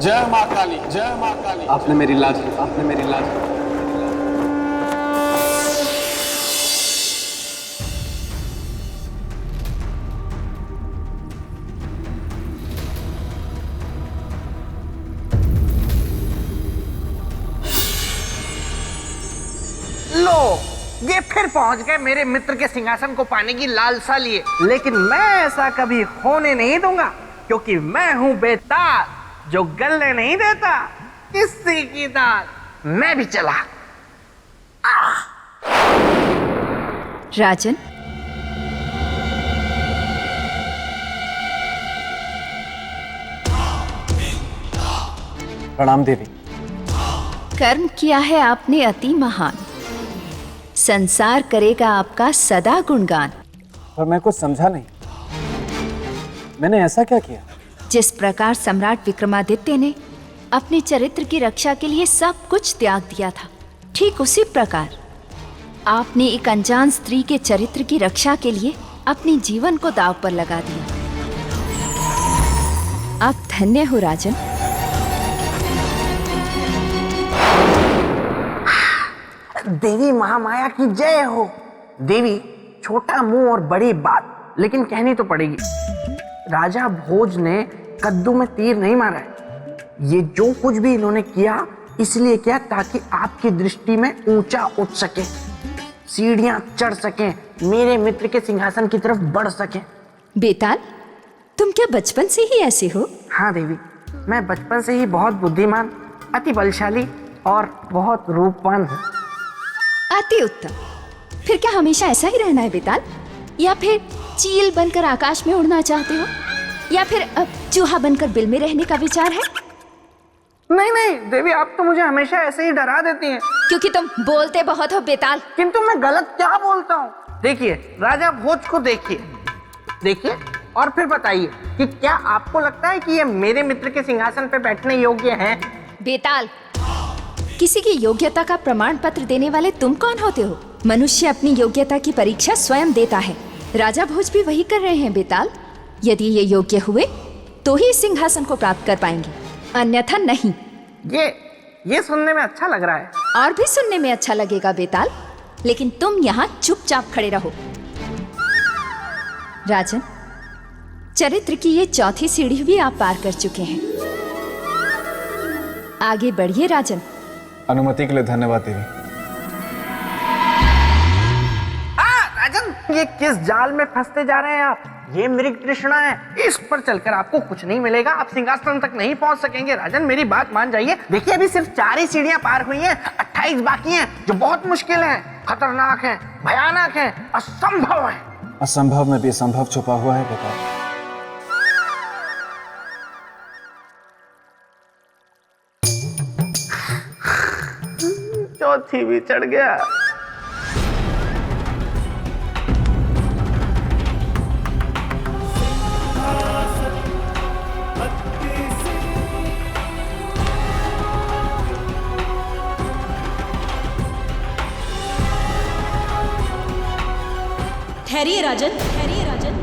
जय माँ काली, जय माँ काली। आपने मेरी लाज ली, आपने मेरी लाज ली। लो, ये फिर पहुंच गए मेरे मित्र के सिंहासन को पाने की लालसा लिए। लेकिन मैं ऐसा कभी होने नहीं दूंगा, क्योंकि मैं हूं बेताल, जो गलने नहीं देता किसी की दाल। मैं भी चला। राजन, प्रणाम देवी। कर्म किया है आपने अति महान, संसार करेगा आपका सदा गुणगान। पर मैं कुछ समझा नहीं, मैंने ऐसा क्या किया? जिस प्रकार सम्राट विक्रमादित्य ने अपने चरित्र की रक्षा के लिए सब कुछ त्याग दिया था, ठीक उसी प्रकार आपने एक अनजान स्त्री के चरित्र की रक्षा के लिए अपने जीवन को दांव पर लगा दिया। आप धन्य हो राजन। देवी महामाया की जय हो। देवी, छोटा मुंह और बड़ी बात, लेकिन कहनी तो पड़ेगी। राजा भोज ने कद्दू में तीर नहीं मारा है। ये जो कुछ भी इन्होंने किया, इसलिए किया ताकि आपकी दृष्टि में ऊंचा उठ सके, सीढ़ियां चढ़ सके, मेरे मित्र के सिंहासन की तरफ बढ़ सके। बेताल, तुम क्या बचपन से ही ऐसे हो? हाँ देवी, मैं बचपन से ही बहुत बुद्धिमान, अति बलशाली और बहुत रूपवान हूँ। अति उत्तम। फिर क्या हमेशा ऐसा ही रहना है बेताल, या फिर चील बनकर आकाश में उड़ना चाहते हो, या फिर अब चूहा बनकर बिल में रहने का विचार है? नहीं नहीं देवी, आप तो मुझे हमेशा ऐसे ही डरा देती हैं। क्योंकि तुम बोलते बहुत हो बेताल। किंतु मैं गलत क्या बोलता हूँ? देखिए, राजा भोज को देखिए और फिर बताइए कि क्या आपको लगता है कि ये मेरे मित्र के सिंहासन पर बैठने योग्य हैं? बेताल, किसी की योग्यता का प्रमाण पत्र देने वाले तुम कौन होते हो? मनुष्य अपनी योग्यता की परीक्षा स्वयं देता है। राजा भोज भी वही कर रहे हैं बेताल। यदि ये योग्य हुए तो ही सिंहासन को प्राप्त कर पाएंगे, अन्यथा नहीं। ये सुनने में अच्छा लग रहा है। और भी सुनने में अच्छा लगेगा बेताल, लेकिन तुम यहाँ चुपचाप खड़े रहो। राजन, चरित्र की ये चौथी सीढ़ी भी आप पार कर चुके हैं। आगे बढ़िए राजन। अनुमति के लिए धन्यवाद देवी। राजन, ये किस जाल में फंसते जा रहे हैं आप? ये मृग तृष्णा है, इस पर चलकर आपको कुछ नहीं मिलेगा। आप सिंहासन तक नहीं पहुंच सकेंगे। राजन, मेरी बात मान जाइए। देखिए, अभी सिर्फ 4 ही सीढ़ियां पार हुई हैं, 28 बाकी हैं, जो बहुत मुश्किल हैं, खतरनाक हैं, भयानक हैं, असंभव है। असंभव में भी संभव छुपा हुआ है बेटा। चौथी भी चढ़ गया। ठहरिए राजन, ठहरिए राजन।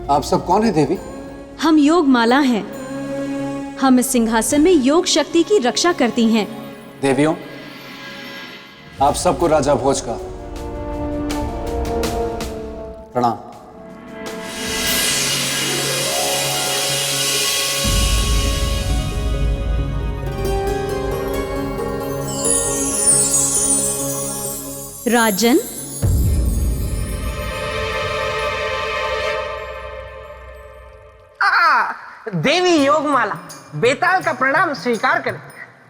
आप सब कौन है देवी? हम योग माला हैं। हम इस सिंहासन में योग शक्ति की रक्षा करती हैं। देवियों, आप सबको राजा भोज का प्रणाम। राजन, देवी योगमाला, बेताल का प्रणाम स्वीकार करें।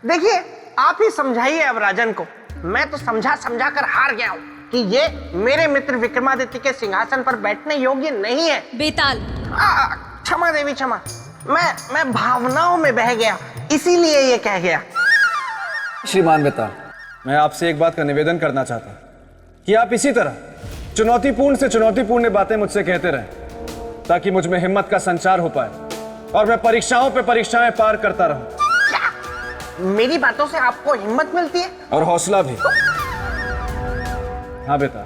देखिए, आप ही समझाइए अब राजन को। मैं तो समझा कर हार गया हूँ कि ये मेरे मित्र विक्रमादित्य के सिंहासन पर बैठने योग्य नहीं है। बेताल, क्षमा देवी, क्षमा। मैं भावनाओं में बह गया, इसीलिए ये कह गया। श्रीमान बेताल, मैं आपसे एक बात का निवेदन करना चाहता हूं कि आप इसी तरह चुनौतीपूर्ण से चुनौतीपूर्ण बातें मुझसे कहते रहें, ताकि मुझ में हिम्मत का संचार हो पाए और मैं परीक्षाओं पे परीक्षाएं पार करता रहूं। मेरी बातों से आपको हिम्मत मिलती है? और हौसला भी। हाँ बेटा,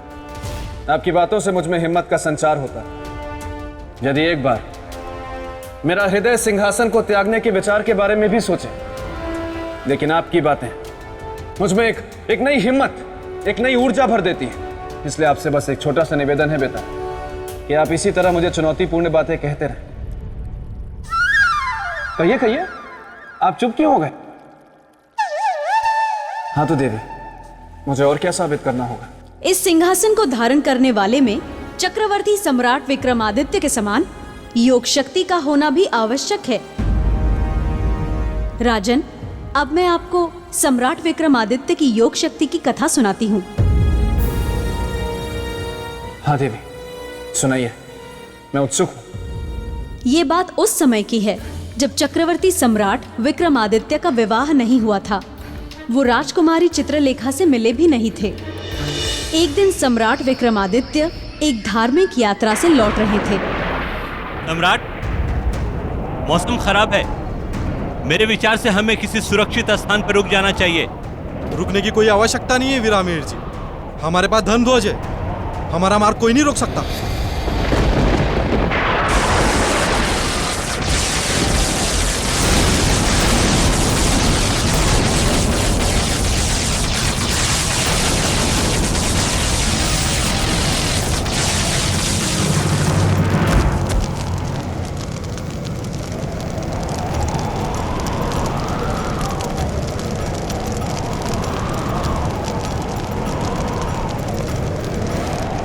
आपकी बातों से मुझ में हिम्मत का संचार होता है। यदि एक बार मेरा हृदय सिंहासन को त्यागने के विचार के बारे में भी सोचे, लेकिन आपकी बातें मुझ में एक नई हिम्मत, एक नई ऊर्जा भर देती है। इसलिए आपसे बस एक छोटा सा निवेदन है बेटा, कि आप इसी तरह मुझे चुनौतीपूर्ण बातें कहते रहें। कहिए कहिए, आप चुप क्यों हो गए? हाँ तो देवी, मुझे और क्या साबित करना होगा? इस सिंहासन को धारण करने वाले में चक्रवर्ती सम्राट विक्रमादित्य के समान योग शक्ति का होना भी आवश्यक है। राजन, अब मैं आपको सम्राट विक्रमादित्य की योग शक्ति की कथा सुनाती हूँ। हाँ देवी, सुनाइए, मैं उत्सुक हूँ। ये बात उस समय की है जब चक्रवर्ती सम्राट विक्रमादित्य का विवाह नहीं हुआ था। वो राजकुमारी चित्रलेखा से मिले भी नहीं थे। एक दिन सम्राट विक्रमादित्य एक धार्मिक यात्रा से लौट रहे थे। सम्राट, मौसम खराब है। मेरे विचार से हमें किसी सुरक्षित स्थान पर रुक जाना चाहिए। रुकने की कोई आवश्यकता नहीं है वीरामीर जी। हमारे पास धन ध्वज है, हमारा मार्ग कोई नहीं रोक सकता।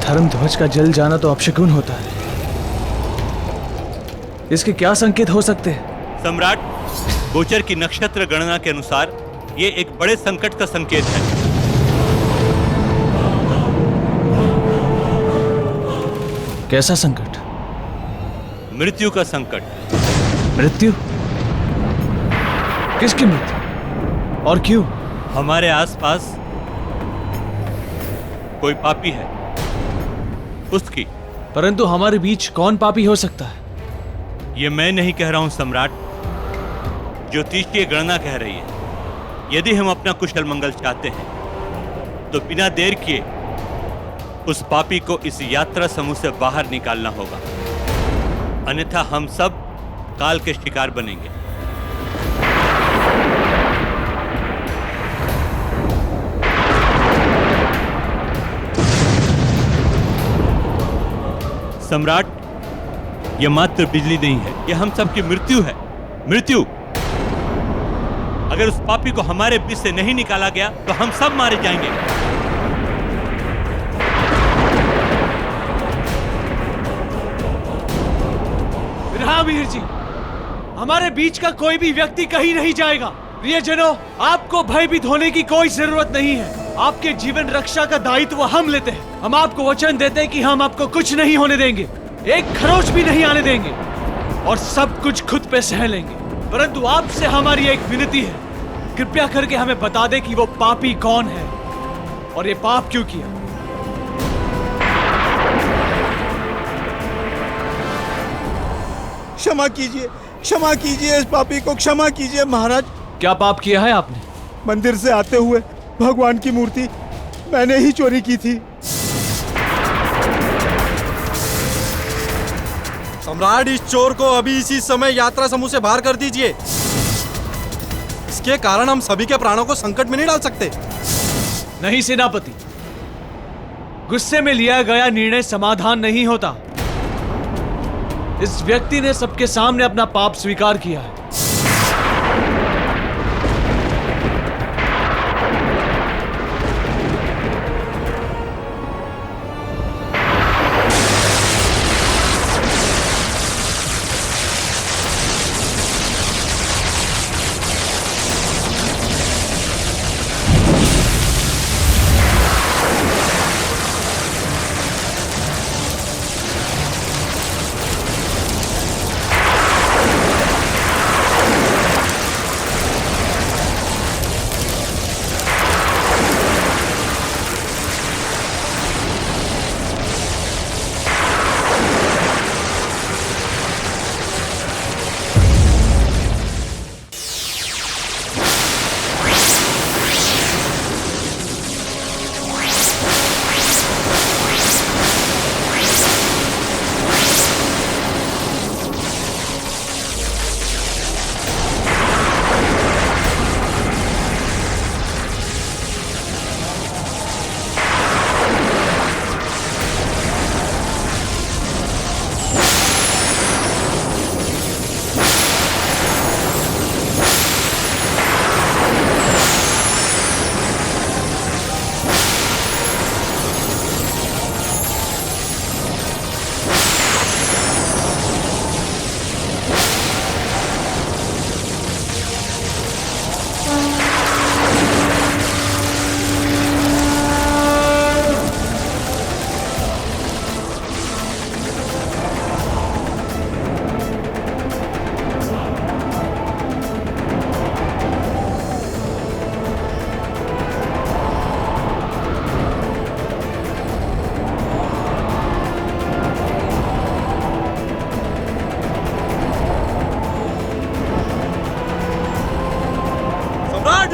धर्म ध्वज का जल जाना तो अपशकुन होता है। इसके क्या संकेत हो सकते हैं? सम्राट, गोचर की नक्षत्र गणना के अनुसार ये एक बड़े संकट का संकेत है। कैसा संकट? मृत्यु का संकट। मृत्यु? किसकी मृत्यु और क्यों? हमारे आसपास कोई पापी है, उसकी। परंतु हमारे बीच कौन पापी हो सकता है? ये मैं नहीं कह रहा हूं सम्राट, ज्योतिषीय गणना कह रही है। यदि हम अपना कुशल मंगल चाहते हैं तो बिना देर किए उस पापी को इस यात्रा समूह से बाहर निकालना होगा, अन्यथा हम सब काल के शिकार बनेंगे। सम्राट, यह मात्र बिजली नहीं है, यह हम सबकी मृत्यु है। मृत्यु। अगर उस पापी को हमारे बीच से नहीं निकाला गया तो हम सब मारे जाएंगे। वीरामीर जी, हमारे बीच का कोई भी व्यक्ति कहीं नहीं जाएगा। प्रियजनों, आपको भयभीत होने की कोई जरूरत नहीं है। आपके जीवन रक्षा का दायित्व हम लेते हैं। हम आपको वचन देते हैं कि हम आपको कुछ नहीं होने देंगे, एक खरोच भी नहीं आने देंगे और सब कुछ खुद पे सह लेंगे। परंतु आपसे हमारी एक विनती है, कृपया करके हमें बता दे कि वो पापी कौन है और ये पाप क्यों किया। क्षमा कीजिए, क्षमा कीजिए, इस पापी को क्षमा कीजिए महाराज। क्या पाप किया है आपने? मंदिर से आते हुए भगवान की मूर्ति मैंने ही चोरी की थी। सम्राट, इस चोर को अभी इसी समय यात्रा समूह से बाहर कर दीजिए। इसके कारण हम सभी के प्राणों को संकट में नहीं डाल सकते। नहीं सेनापति, गुस्से में लिया गया निर्णय समाधान नहीं होता। इस व्यक्ति ने सबके सामने अपना पाप स्वीकार किया है।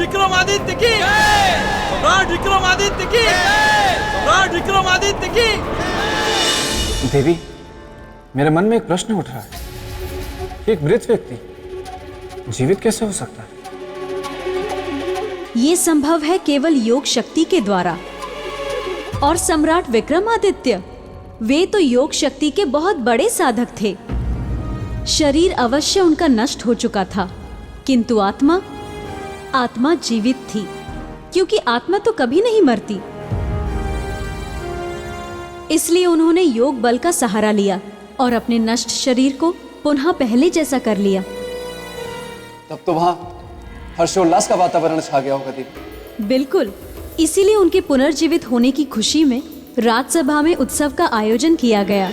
विक्रमादित्य की, सम्राट विक्रमादित्य की, सम्राट विक्रमादित्य की। देवी, मेरे मन में एक प्रश्न उठ रहा है कि एक मृत व्यक्ति जीवित कैसे हो सकता है? ये संभव है केवल योग शक्ति के द्वारा। और सम्राट विक्रमादित्य, वे तो योग शक्ति के बहुत बड़े साधक थे। शरीर अवश्य उनका नष्ट हो चुका था, किंतु आत्मा जीवित थी, क्योंकि आत्मा तो कभी नहीं मरती। इसलिए उन्होंने योग बल का सहारा लिया और अपने नष्ट शरीर को पुनः पहले जैसा कर लिया। तब तो वहां हर्षोल्लास का वातावरण छा गया होगा देवी। बिल्कुल, इसीलिए उनके पुनर्जीवित होने की खुशी में राजसभा में उत्सव का आयोजन किया गया।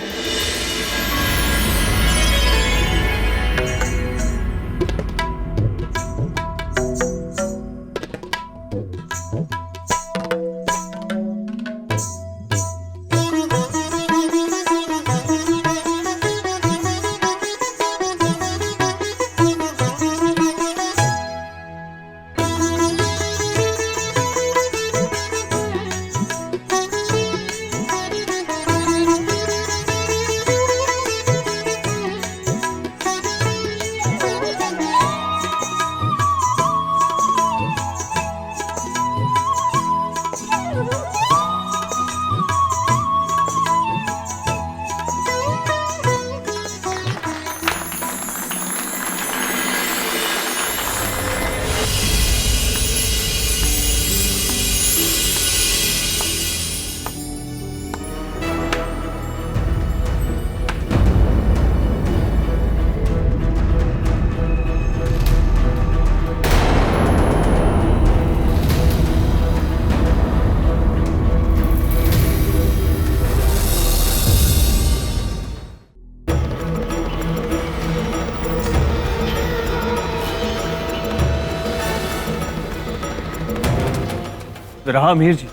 रहा मीर जी।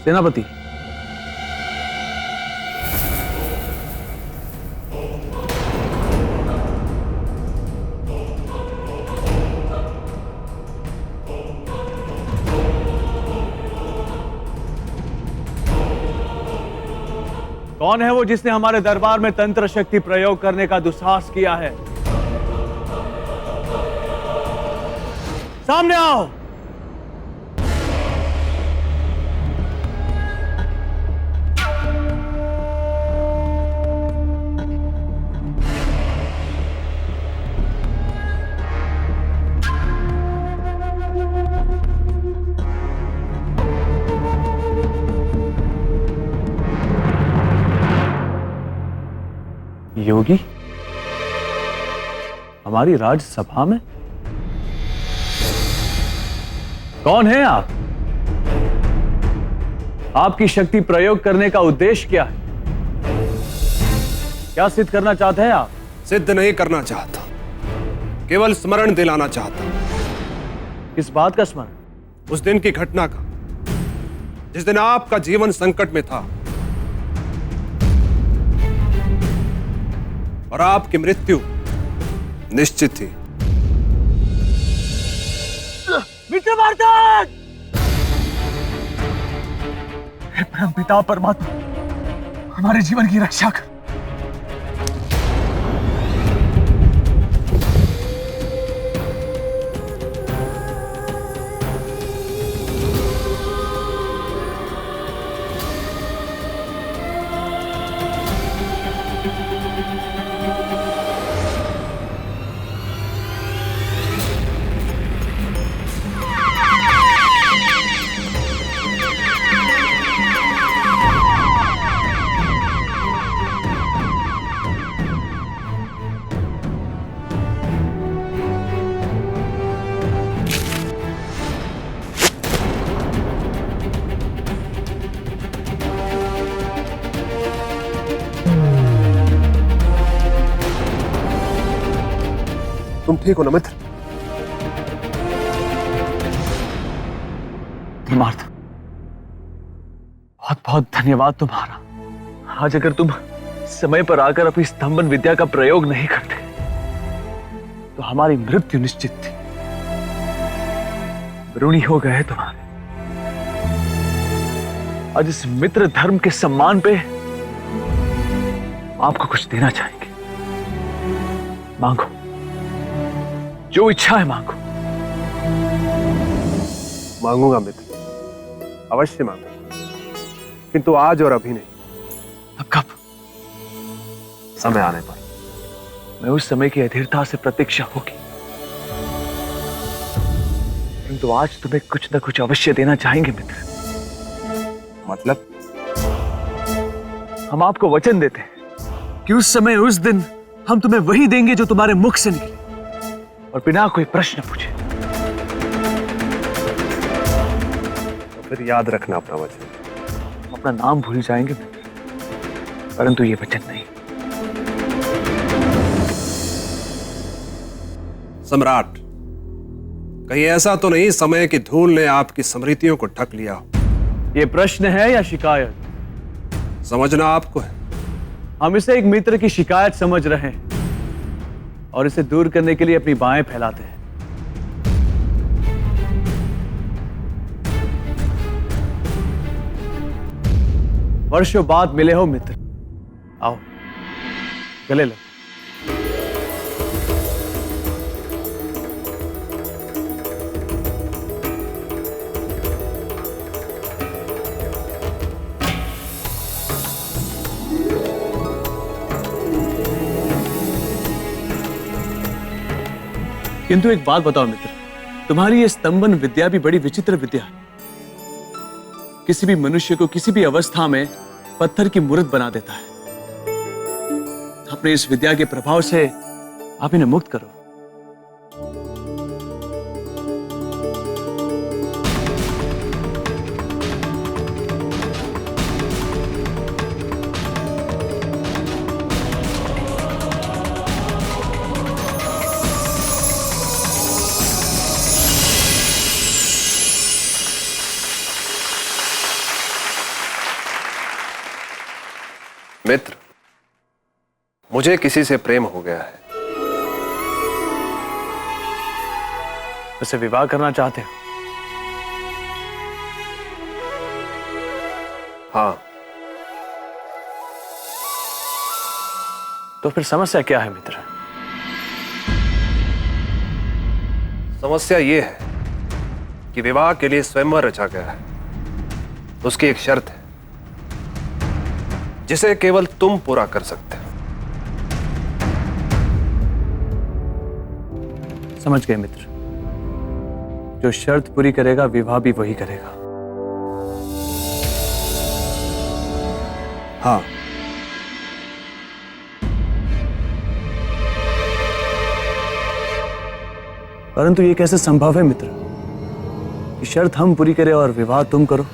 सेनापति, कौन है वो जिसने हमारे दरबार में तंत्र शक्ति प्रयोग करने का दुस्साहस किया है? सामने आओ। योगी, हमारी राजसभा में कौन है आप? आपकी शक्ति प्रयोग करने का उद्देश्य क्या है? क्या सिद्ध करना चाहते हैं आप? सिद्ध नहीं करना चाहता, केवल स्मरण दिलाना चाहता। किस बात का स्मरण? उस दिन की घटना का, जिस दिन आपका जीवन संकट में था और आपकी मृत्यु निश्चित थी। विक्रमार्जन! हे परमपिता परमात्मा, हमारे जीवन की रक्षा कर। तुम ठीक हो ना मित्र? धर्मार्थ, बहुत बहुत धन्यवाद तुम्हारा। आज अगर तुम समय पर आकर अपनी स्तंभन विद्या का प्रयोग नहीं करते तो हमारी मृत्यु निश्चित थी। ऋणी हो गए तुम्हारे। आज इस मित्र धर्म के सम्मान पे आपको कुछ देना चाहेंगे। मांगो, जो इच्छा है मांगो। मांगूंगा मित्र, अवश्य मांगूंगा, किंतु आज और अभी नहीं। अब कब? समय आने पर। मैं उस समय की अधीरता से प्रतीक्षा होगी, परंतु आज तुम्हें कुछ न कुछ अवश्य देना चाहेंगे मित्र। मतलब? हम आपको वचन देते हैं कि उस समय उस दिन हम तुम्हें वही देंगे जो तुम्हारे मुख से निकले और बिना कोई प्रश्न पूछे। तो फिर याद रखना अपना वचन। हम अपना नाम भूल जाएंगे मित्र, परंतु ये वचन नहीं। सम्राट, कहीं ऐसा तो नहीं समय की धूल ने आपकी स्मृतियों को ढक लिया हो? ये प्रश्न है या शिकायत? समझना आपको है। हम इसे एक मित्र की शिकायत समझ रहे हैं और इसे दूर करने के लिए अपनी बाहें फैलाते हैं। वर्षों बाद मिले हो मित्र, आओ गले लो। किंतु एक बात बताओ मित्र, तुम्हारी ये स्तंभन विद्या भी बड़ी विचित्र विद्या है। किसी भी मनुष्य को किसी भी अवस्था में पत्थर की मूर्त बना देता है। अपने इस विद्या के प्रभाव से आप इन्हें मुक्त करो। मित्र, मुझे किसी से प्रेम हो गया है। उसे विवाह करना चाहते हो? हाँ। तो फिर समस्या क्या है मित्र? समस्या यह है कि विवाह के लिए स्वयंवर रचा गया है। उसकी एक शर्त है जिसे केवल तुम पूरा कर सकते हो। समझ गए मित्र, जो शर्त पूरी करेगा विवाह भी वही करेगा। हाँ। परंतु ये कैसे संभव है मित्र कि शर्त हम पूरी करें और विवाह तुम करो?